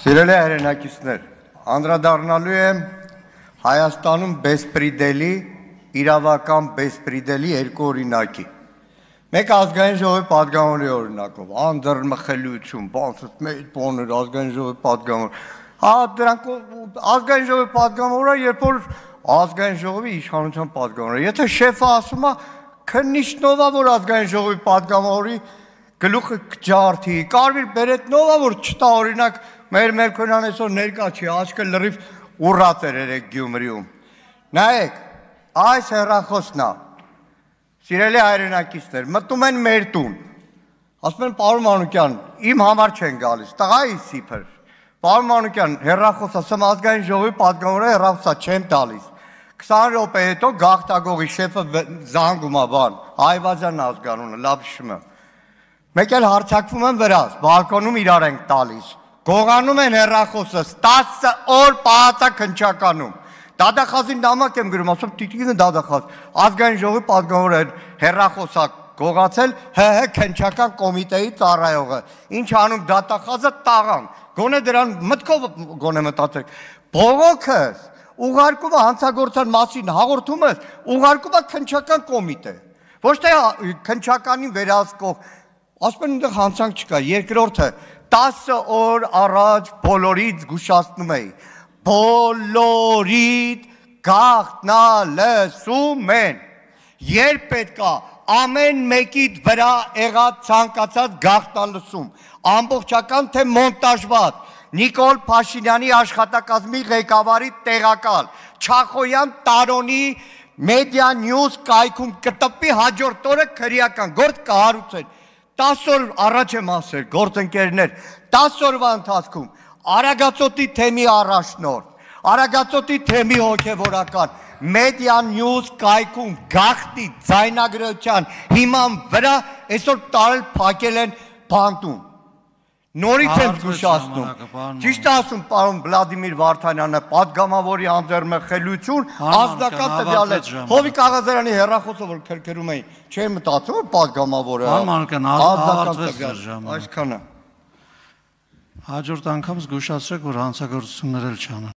Սիրելի հայրենակիցներ, անդրադառնալու եմ Հայաստանում բեսպրիդելի, իրավական բեսպրիդելի երկու օրինակի։ Մեկ ազգային ժողովի պատգամավորի օրինակով, անդրմխելիություն, բաներ, ազգային ժողովի պատգամավոր։ Դրանք ազգային ժողովի պատգամավորը, երբ որ ազգային ժողովի իշխանության պատգամավորը։ Եթե շեֆը ասում է, քննիչնովա, որ ազգային ժողովի պատգամավորի գլուխը ջարդի, կարմիր բերետնովա, որ չտա օրինակ մեր Մերկոնյան այսօր ներկա չի, աչքը լրիվ ուռած էր երեք Գյումրիում։ Նայեք, այս հեռախոսն է, սիրելի հայրենակիցներ, մտնում են մեր տուն, ասում են պարոն Մանուկյան, իմ համար չեն գալիս, տղայի սիփր, պարոն Մանուկյան, հեռախոս, ասում ազգային ժողովի պատգամավորը հեռախոսա չեմ տալիս, 20 րոպե հետո գաղթագողի շեֆը զանգում է բան, Այվազյան ազգանունը, լավ հիշում եմ, մեկ էլ հարցակվում են վրաս, բալկոնում իրար ենք տալիս, գողանում են հեռախոսս, 10 օր պահածա քննչականում, դադախազին նամակ եմ գրում, ասում տիկինը դադախազ, ազգային ժողովի պատգամավորը հեռախոսա գողացել, քննչական կոմիտեի ծառայողը, ինչ անում դատախազը տաղան, գոնե դրան մտքով գոնե մտածեք, բողոքս, ուղարկում է հանցագործության մասին հաղորդում ես, ուղարկում է քննչական կոմիտե, ոչ թե քննչականին վերահսկող, ասում են այնտեղ հանցանք չկա, երկրորդը 10 օր առաջ բոլորից զգուշացնում էի, բոլորիդ գաղտնալսում են, երբ պետք է ամեն մեկիդ վրա եղած ցանկացած գաղտնալսում, ամբողջական թե մոնտաժված, Նիկոլ Փաշինյանի աշխատակազմի ղեկավարի տեղակալ, Չախոյան Տարոնի մեդիա նյուզ կայքում կտպի հաջորդ օրը քրեական գործ կհարուցեն, 10 օր առաջ եմ ասել, գործընկերներ, 10 օրվա ընթացքում Արագածոտի թեմի առաջնորդ, Արագածոտի թեմի հոգևորական, մեդիա նյուզ կայքում գաղտնի ձայնագրության հիման վրա այսօր տարել փակել են բանտում, նորից եմ զգուշացնում, ճիշտ ասում պարոն Վլադիմիր Վարդանյանը, պատգամավորի անդրմխելիություն, անձնական տվյալ է, Հովիկ Աղազարյանի հեռախոսը, որ քրքրում էին, չէի մտածում, որ պատգամավորը, անձնական տվյալ, այսքանը։ Հաջորդ անգամ զգուշացրեք, որ հանցագործություններ էլ չանեն։